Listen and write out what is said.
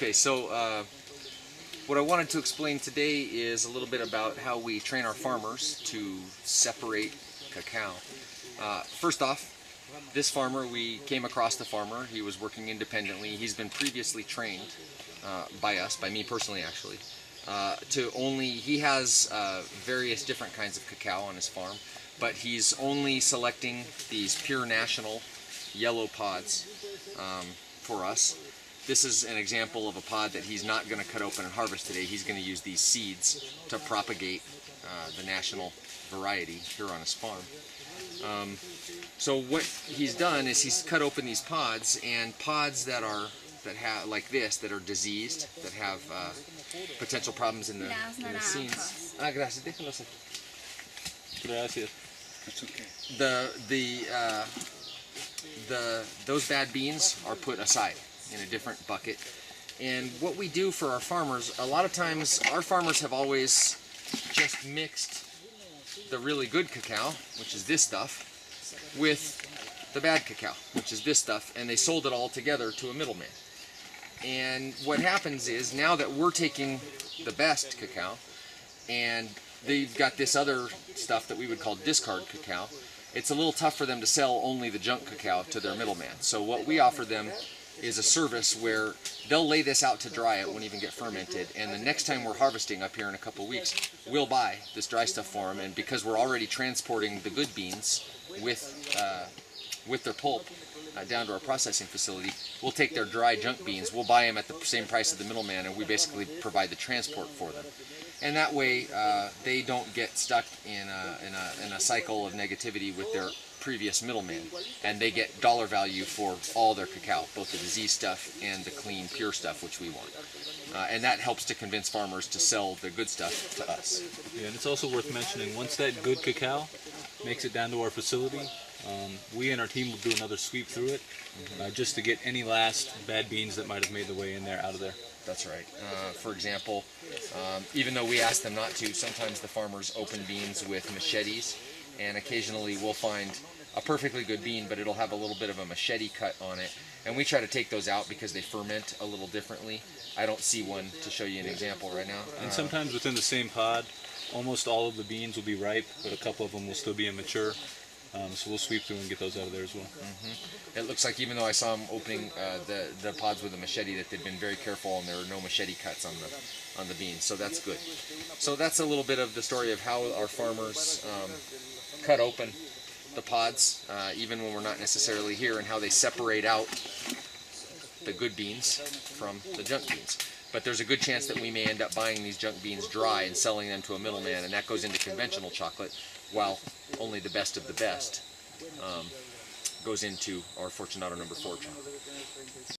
Okay, so what I wanted to explain today is a little bit about how we train our farmers to separate cacao. First off, this farmer, we came across the farmer. He was working independently. He's been previously trained by us, by me personally actually, he has various different kinds of cacao on his farm, but he's only selecting these pure national yellow pods for us. This is an example of a pod that he's not going to cut open and harvest today. He's going to use these seeds to propagate the national variety here on his farm. So what he's done is he's cut open these pods, and pods that have like this, that are diseased, that have potential problems in the seeds. Gracias, déjalos aquí. Gracias. That's okay. Those bad beans are put aside in a different bucket. And what we do for our farmers, a lot of times our farmers have always just mixed the really good cacao, which is this stuff, with the bad cacao, which is this stuff, and they sold it all together to a middleman. And what happens is, now that we're taking the best cacao, and they've got this other stuff that we would call discard cacao, it's a little tough for them to sell only the junk cacao to their middleman. So what we offer them is a service where they'll lay this out to dry. It won't even get fermented, and the next time we're harvesting up here in a couple weeks, we'll buy this dry stuff for them, and because we're already transporting the good beans with their pulp down to our processing facility, we'll take their dry junk beans, we'll buy them at the same price as the middleman, and we basically provide the transport for them. And that way they don't get stuck in a cycle of negativity with their previous middleman, and they get dollar value for all their cacao, both the disease stuff and the clean, pure stuff, which we want. And that helps to convince farmers to sell the good stuff to us. Yeah, and it's also worth mentioning, once that good cacao makes it down to our facility, we and our team will do another sweep through it, just to get any last bad beans that might have made their way in there out of there. That's right. For example, even though we ask them not to, sometimes the farmers open beans with machetes, and occasionally we'll find a perfectly good bean, but it'll have a little bit of a machete cut on it, and we try to take those out because they ferment a little differently. I don't see one to show you an example right now. And sometimes within the same pod, almost all of the beans will be ripe, but a couple of them will still be immature. So we'll sweep through and get those out of there as well. It looks like, even though I saw them opening the pods with a machete, that they've been very careful and there are no machete cuts on the beans, so that's good. So that's a little bit of the story of how our farmers cut open the pods, even when we're not necessarily here, and how they separate out the good beans from the junk beans. But there's a good chance that we may end up buying these junk beans dry and selling them to a middleman, and that goes into conventional chocolate, while only the best of the best goes into our Fortunato No. 4 chocolate.